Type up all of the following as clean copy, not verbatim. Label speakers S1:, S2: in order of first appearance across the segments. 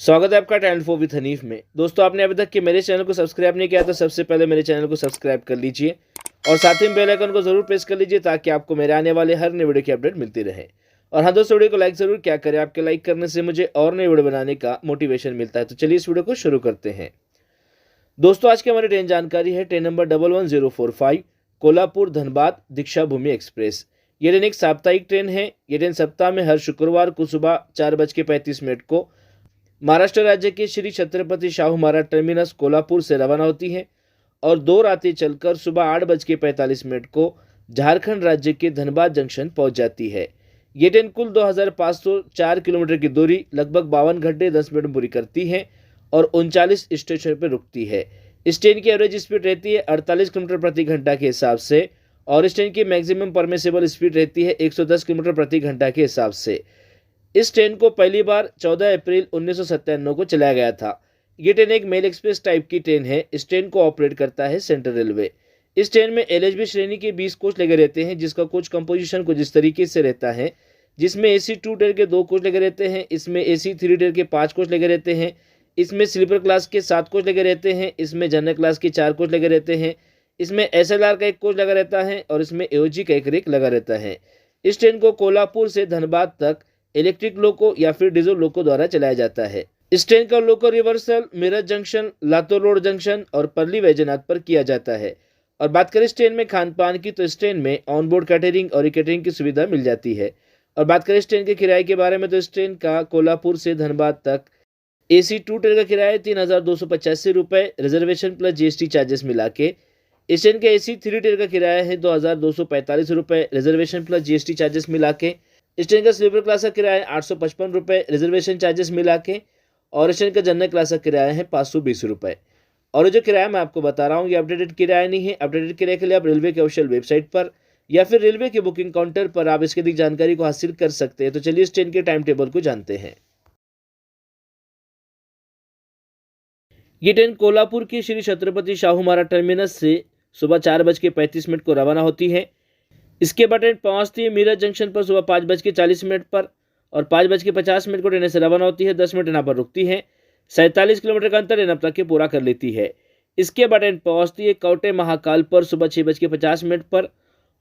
S1: स्वागत है आपका टैलेंट फॉर विद हनीफ में। दोस्तों, आपने अभी तक के मेरे चैनल को सब्सक्राइब नहीं किया तो सबसे पहले मेरे चैनल को सब्सक्राइब कर लीजिए और साथ ही बेल आइकन को जरूर प्रेस कर लीजिए ताकि आपको मेरे आने वाले हर नए वीडियो की अपडेट मिलती रहे। और हाँ दोस्तों, वीडियो को लाइक जरूर क्या करें, आपके लाइक करने से मुझे और नई वीडियो बनाने का मोटिवेशन मिलता है। तो चलिए इस वीडियो को शुरू करते हैं। दोस्तों, आज की हमारी ट्रेन जानकारी है ट्रेन नंबर 11045 कोल्हापुर धनबाद दीक्षा भूमि एक्सप्रेस। ये ट्रेन एक साप्ताहिक ट्रेन है। ये ट्रेन सप्ताह में हर शुक्रवार को सुबह 4:35 को महाराष्ट्र राज्य के श्री छत्रपति शाहू महाराज टर्मिनस कोल्हापुर से रवाना होती है और 2 रातें चलकर सुबह 8:45 को झारखंड राज्य के धनबाद जंक्शन पहुंच जाती है। ये ट्रेन कुल 2504 किलोमीटर की दूरी लगभग 52 घंटे 10 मिनट में पूरी करती है और 39 स्टेशन पर रुकती है। इस ट्रेन की एवरेज स्पीड रहती है 48 किलोमीटर प्रति घंटा के हिसाब से और इस ट्रेन की मैक्सिमम परमिसेबल स्पीड रहती है 110 किलोमीटर प्रति घंटा के हिसाब से। इस ट्रेन को पहली बार 14 अप्रैल 1997 को चलाया गया था। ये ट्रेन एक मेल एक्सप्रेस टाइप की ट्रेन है। इस ट्रेन को ऑपरेट करता है सेंट्रल रेलवे। इस ट्रेन में एलएचबी श्रेणी के 20 कोच लगे रहते हैं, जिसका कोच कंपोजिशन कुछ इस तरीके से रहता है, जिसमें AC 2 टियर के 2 कोच लगे रहते हैं, इसमें AC 3 टियर के 5 कोच लगे रहते हैं, इसमें स्लीपर क्लास के 7 कोच लगे रहते हैं, इसमें जनरल क्लास के 4 कोच लगे रहते हैं, इसमें SLR का 1 कोच लगा रहता है और इसमें AOG का 1 रेक लगा रहता है। इस ट्रेन को कोल्हापुर से धनबाद तक इलेक्ट्रिक लोको या फिर डीजल लोको द्वारा चलाया जाता है। इस ट्रेन का loco reversal Miraj junction, Latur road junction और परली वैजनाथ पर किया जाता है। और बात करें इस ट्रेन में खान पान की, तो इस ट्रेन में ऑनबोर्ड कैटरिंग और कैटरिंग की सुविधा मिल जाती है। और बात करें इस ट्रेन के किराए के बारे में, तो इस ट्रेन का कोल्हापुर से धनबाद तक AC 2 टियर का किराया 3285 रुपये रिजर्वेशन प्लस GST चार्जेस मिला के। इस ट्रेन का AC 3 टियर का किराया है 2245 रुपये रिजर्वेशन प्लस GST चार्जेस मिला के। इस ट्रेन का स्लीपर क्लास का किराया 855 रुपये रिजर्वेशन चार्जेस मिला के और इस ट्रेन का जनरल क्लास का किराया है 520 रुपये। और ये जो किराया मैं आपको बता रहा हूँ ये अपडेटेड किराया नहीं है। अपडेटेड किराए के लिए आप रेलवे के ऑफिशियल वेबसाइट पर या फिर रेलवे के बुकिंग काउंटर पर आप इसके अधिक जानकारी को हासिल कर सकते हैं। तो चलिए इस ट्रेन के टाइम टेबल को जानते हैं। ये ट्रेन कोल्हापुर की श्री छत्रपति शाहू महाराज टर्मिनस से सुबह 4:35 को रवाना होती है। इसके बाद ट्रेन पहुंचती है मीरज जंक्शन पर सुबह 5:40 पर और 5:50 को ट्रेन से रवाना होती है। 10 मिनट यहाँ पर रुकती है। 47 किलोमीटर का अंतर अब तक के पूरा कर लेती है। इसके बाद ट्रेन पहुंचती है कौटे महाकाल पर सुबह 6:50 पर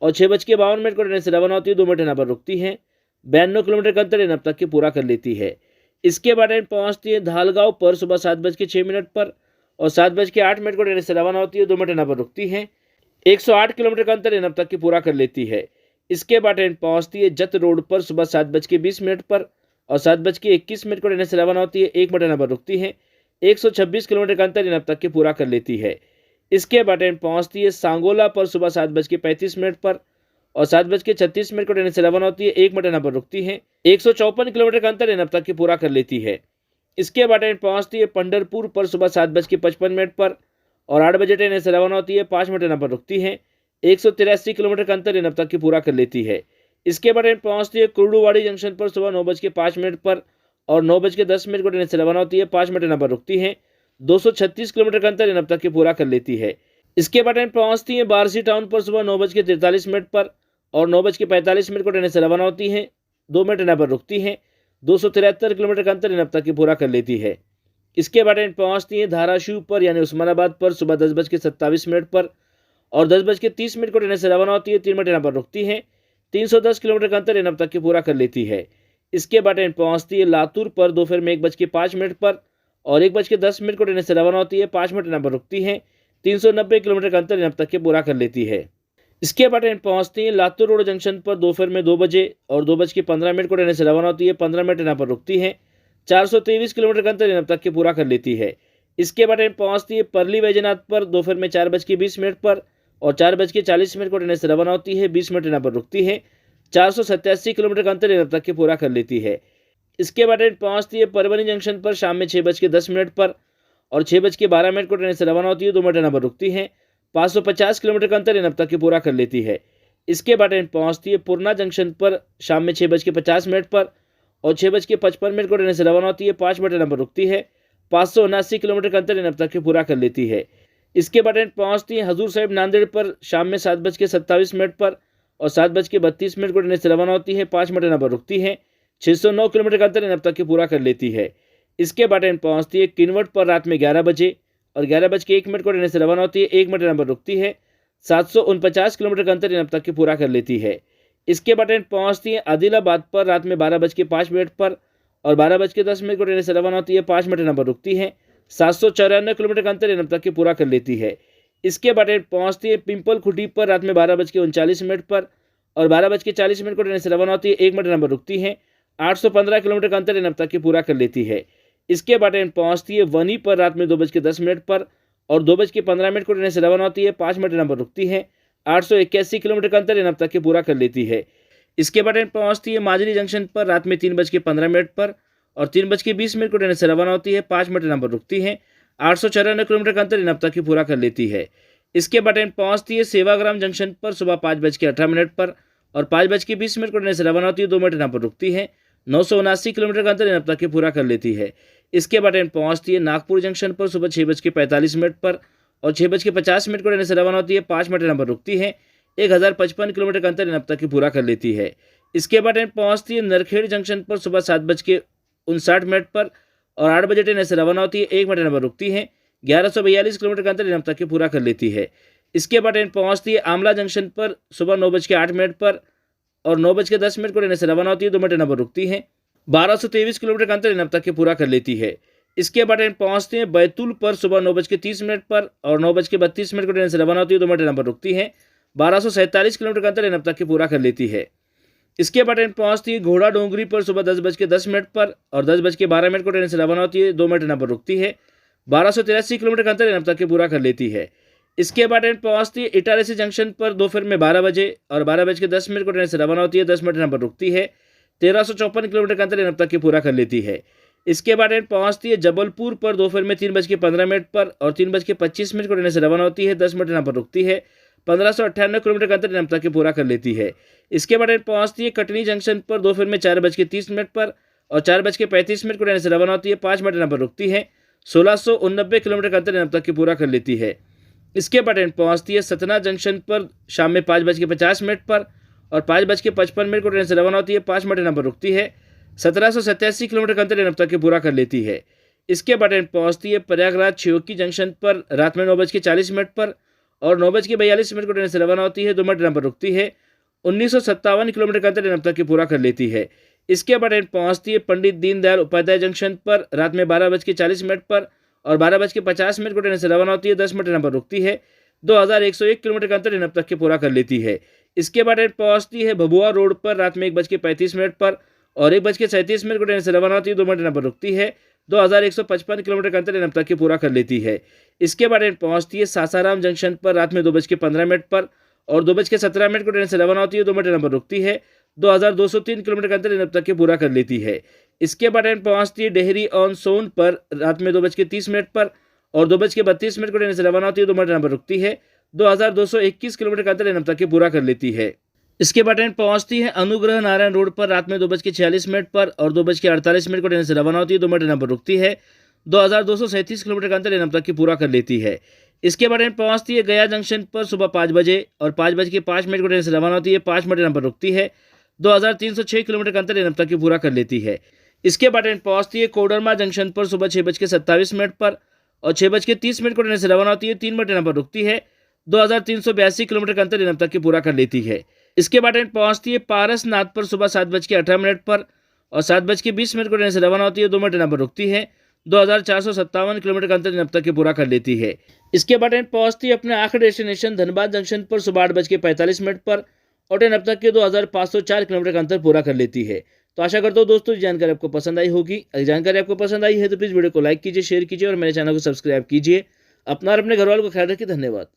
S1: और 6:52 को ट्रेन से रवाना होती है। 2 मिनट यहाँ पर रुकती है। 92 किलोमीटर का अंतर अब तक के पूरा कर लेती है। इसके बाद ट्रेन पहुंचती है धालगांव पर सुबह 7:06 पर और 7:08 को ट्रेन से रवाना होती है। 2 मिनट यहाँ पर रुकती है। 108 किलोमीटर का अंतर अब तक की पूरा कर लेती है। इसके बाद ट्रेन पहुंचती है जत रोड पर सुबह 7:20 पर और 7:21 को ट्रेन से रवाना होती है। 1 मिनट यहाँ पर रुकती है। 126 किलोमीटर का अंतर अब तक की पूरा कर लेती है। इसके बाद ट्रेन पहुंचती है सांगोला पर सुबह 7:35 पर और 7:36 को ट्रेन से रवाना होती है। 1 मिनट यहाँ पर रुकती है। 154 किलोमीटर का अंतर अब तक की पूरा कर लेती है। इसके बाद ट्रेन पहुंचती है पंढरपुर पर सुबह 7:55 पर और 8 बजे ट्रेन से रवाना होती है। 5 मिनट यहाँ पर रुकती है। 183 किलोमीटर का अंतर अब तक की पूरा कर लेती है। इसके बाद ट्रेन पहुंचती है कुर्डुवाड़ी जंक्शन पर सुबह 9:05 पर और 9:10 को ट्रेन से रवाना होती है। 5 मिनट यहाँ पर रुकती है। 236 किलोमीटर का अंतर अब तक की पूरा कर लेती है। इसके बाद ट्रेन पहुंचती है बारसी टाउन पर सुबह 9:43 पर और 9:45 को ट्रेन से रवाना होती है। 2 मिनट यहाँ पर रुकती है। 273 किलोमीटर का अंतर अब तक की पूरा कर लेती है। इसके बाद ट्रेन पहुंचती है धाराशिव पर यानी उस्मानाबाद पर सुबह 10:27 पर और 10:30 को ट्रेन से रवाना होती है। 3 मिनट यहाँ पर रुकती है। 310 किलोमीटर का अंतर अब तक की पूरा कर लेती है। इसके बाद ट्रेन पहुंचती है लातूर पर दोपहर में 1:05 पर और 1:10 को ट्रेन से रवाना होती है। 5 मिनट यहाँ पर रुकती है। 390 किलोमीटर का अंतर अब तक की पूरा कर लेती है। इसके बाद ट्रेन पहुंचती है लातूर रोड जंक्शन पर दोपहर में 2 बजे और 2:15 को ट्रेन से रवाना होती है। 15 मिनट यहाँ पर रुकती है। 423 किलोमीटर का अंतर अब तक की पूरा कर लेती है। इसके बाद ट्रेन पहुंचती है परली वैजनाथ पर दोपहर में 4:20 पर और 4:40 को ट्रेन से रवाना होती है। 20 मिनट यहाँ पर रुकती है। 487 किलोमीटर का अंतर अब तक की पूरा कर लेती है। इसके बाद ट्रेन पहुंचती है परभनी जंक्शन पर शाम में 6:10 पर और 6:12 को ट्रेन से रवाना होती है। 2 मिनट यहाँ पर रुकती है। 550 किलोमीटर का अंतर अब तक की पूरा कर लेती है। इसके बाद ट्रेन पहुंचती है पूर्णा जंक्शन पर शाम में 6:50 पर और 6:55 को ट्रेन से रवाना होती है। 5 मिनट यहाँ पर रुकती है। 579 किलोमीटर का अंतर अब तक की पूरा कर लेती है। इसके बाद ट्रेन पहुंचती है हजूर साहिब नांदेड़ पर शाम में 7:27 पर और 7:32 को ट्रेन से रवाना होती है। 5 मिनट यहाँ पर रुकती है। 609 किलोमीटर का अंतर अब तक की पूरा कर लेती है। इसके बाद ट्रेन पहुँचती है किन्नौर पर रात में 11 बजे और 11:01 को ट्रेन से रवाना होती है। 1 मिनट ट्रेन पर रुकती है। 749 किलोमीटर का अंतर अब तक की पूरा कर लेती है। इसके बाद ट्रेन पहुँचती है आदिलाबाद पर रात में 12:05 पर और 12:10 को ट्रेन से रवाना होती है। 5 मिनट ट्रेन पर रुकती है। 794 किलोमीटर का अंतर अब तक की पूरा कर लेती है। इसके बाद ट्रेन पहुँचती है पिंपल खुटी पर रात में 12:39 पर और 12:40 को ट्रेन से रवाना होती है। 1 मिनट ट्रेन पर रुकती है। 815 किलोमीटर का अंतर अब तक की पूरा कर लेती है। इसके बाद ट्रेन पहुँचती है वनी पर रात में 2:10 पर और 2:15 को ट्रेन से रवाना होती है। 5 मिनट ट्रेन पर रुकती है। 881 किलोमीटर का अंतर अब तक की पूरा कर लेती है। इसके बाद ट्रेन पहुँचती है माजरी जंक्शन पर रात में 3:15 पर और 3:20 को ट्रेन से रवाना होती है। 5 मिनट ट्रेन पर रुकती है। 894 किलोमीटर का अंतर अब तक की पूरा कर लेती है। इसके बाद ट्रेन पहुँचती है सेवाग्राम जंक्शन पर सुबह 5:18 पर और 5:20 को ट्रेन से रवाना होती है। 2 मिनट ट्रेन पर रुकती है। 979 किलोमीटर का अंतर अब तक की पूरा कर लेती है। इसके बाद ट्रेन पहुँचती है नागपुर जंक्शन पर सुबह 6:45 पर और 6:50 को ट्रेन से रवाना होती है। 5 मिनट ट्रेन पर रुकती है। 1055 किलोमीटर का अंतर अब तक की पूरा कर लेती है। इसके बाद ट्रेन पहुँचती है नरखेड़ जंक्शन पर सुबह 7:59 पर और 8 बजे ट्रेन से रवाना होती है। 1 मिनट ट्रेन पर रुकती है। 1142 किलोमीटर का अंतर अब तक की पूरा कर लेती है। इसके बाद ट्रेन पहुँचती है आमला जंक्शन पर सुबह 9:08 पर और 9:10 को ट्रेन से रवाना होती है। 2 मिनट ट्रेन पर रुकती है। 1223 किलोमीटर का अंतर अब तक के पूरा कर लेती है। इसके बाद ट्रेन पहुँचते हैं बैतूल पर सुबह 9:30 पर और 9:32 को ट्रेन से रवाना होती है। 2 मिनट ट्रेन पर रुकती है। 1247 किलोमीटर का अंतर अब तक के पूरा कर लेती है। इसके बाद ट्रेन पहुँचती है घोड़ा डोंगरी पर सुबह 10:10 पर और 10:12 को ट्रेन से रवाना होती है। 2 मिनट ट्रेन पर रुकती है। 1283 किलोमीटर का अंतर अब तक के पूरा कर लेती है। इसके बाद ट्रेन पहुँचती है इटारसी जंक्शन पर दोपहर में 12 बजे और 12:10 को ट्रेन से रवाना होती है। 10 मिनट ट्रेन पर रुकती है। 1354 किलोमीटर का अंतर अब तक की पूरा कर लेती है। इसके बाद ट्रेन पहुँचती है जबलपुर पर दोपहर में 3:15 पर और 3:25 को ट्रेन से रवाना होती है। 10 मिनट ट्रेन पर रुकती है। 1598 किलोमीटर का अंतर अब तक की पूरा कर लेती है। इसके बाद ट्रेन पहुँचती है कटनी जंक्शन पर दोपहर में 4:30 पर और 4:35 को ट्रेन से रवाना होती है। 5 मिनट ट्रेन पर रुकती है। 1689 किलोमीटर का अंतर अब तक की पूरा कर लेती है। इसके बाद ट्रेन पहुँचती है सतना जंक्शन पर शाम में 5:50 पर और 5:55 को ट्रेन से रवाना होती है। 5 मिनट ट्रेन पर रुकती है। 1787 किलोमीटर का अंतर अब तक की पूरा कर लेती है। इसके बाद ट्रेन पहुँचती है प्रयागराज छियोकी जंक्शन पर रात में 9:40 पर और 9:42 को ट्रेन से रवाना होती है। 2 मिनट ट्रेन पर रुकती है। 1957 किलोमीटर का अंतर अब तक की पूरा कर लेती है। इसके बाद ट्रेन पहुँचती है पंडित दीनदयाल उपाध्याय जंक्शन पर रात में 12:40 पर और 12:50 को ट्रेन से रवाना होती है। 10 मिनट ट्रेन पर रुकती है। 2101 किलोमीटर का अंतर अब तक के पूरा कर लेती है। इसके बाद ट्रेन पहुँचती है भभुआ रोड पर रात में 1:35 पर और 1:37 को ट्रेन से रवाना होती है। 2 मिनट ट्रेन पर रुकती है। 2155 किलोमीटर का अंतर अब तक की पूरा कर लेती है। इसके बाद ट्रेन पहुँचती है सासाराम जंक्शन पर रात में 2:15 पर और 2:17 को ट्रेन से रवाना होती है। 2 मिनट ट्रेन पर रुकती है। 2203 किलोमीटर का अंतर अब तक के पूरा कर लेती है। इसके बाद ट्रेन पहुँचती है डेहरी ऑन सोन पर रात में 2:30 पर और 2:32 को ट्रेन से रवाना होती है। 2 मिनट ट्रेन पर रुकती है। 2221 किलोमीटर का अंतर अब तक के पूरा कर लेती है। इसके बाद ट्रेन पहुँचती है अनुग्रह नारायण रोड पर रात में 2:46 पर और 2:48 को ट्रेन से रवाना होती है। 2 मिनट ट्रेन पर रुकती है। 2237 किलोमीटर का अंतर अब तक की पूरा कर लेती है। इसके बाद ट्रेन पहुँचती है गया जंक्शन पर सुबह 5 बजे और 5:05 को ट्रेन से रवाना होती है। 5 मिनट ट्रेन पर रुकती है। 2306 किलोमीटर का अंतर अब तक की पूरा कर लेती है। इसके बाद ट्रेन पहुँचती है कोडरमा जंक्शन पर सुबह 6:27 पर और 6:30 को ट्रेन से रवाना होती है। 3 मिनट ट्रेन पर रुकती है। 2382 किलोमीटर का अंतर अब तक की पूरा कर लेती है। इसके बाद ट्रेन पहुँचती है पारसनाथ पर सुबह 7:18 पर और 7:20 को ट्रेन से रवाना होती है। 2 मिनट ट्रेन पर रुकती है। 2457 किलोमीटर का अंतर अब तक की पूरा कर लेती है। इसके बाद ट्रेन पहुँचती है अपने आखिरी डेस्टिनेशन धनबाद जंक्शन पर सुबह 8:45 पर और ट्रेन अब तक के 2504 किलोमीटर का अंतर पूरा कर लेती है। तो आशा करता हूँ दोस्तों जानकारी आपको पसंद आई होगी। अगर जानकारी आपको पसंद आई है तो प्लीज़ वीडियो को लाइक कीजिए, शेयर कीजिए और मेरे चैनल को सब्सक्राइब कीजिए। अपना और अपने घर वालों को ख्याल रखिए। धन्यवाद।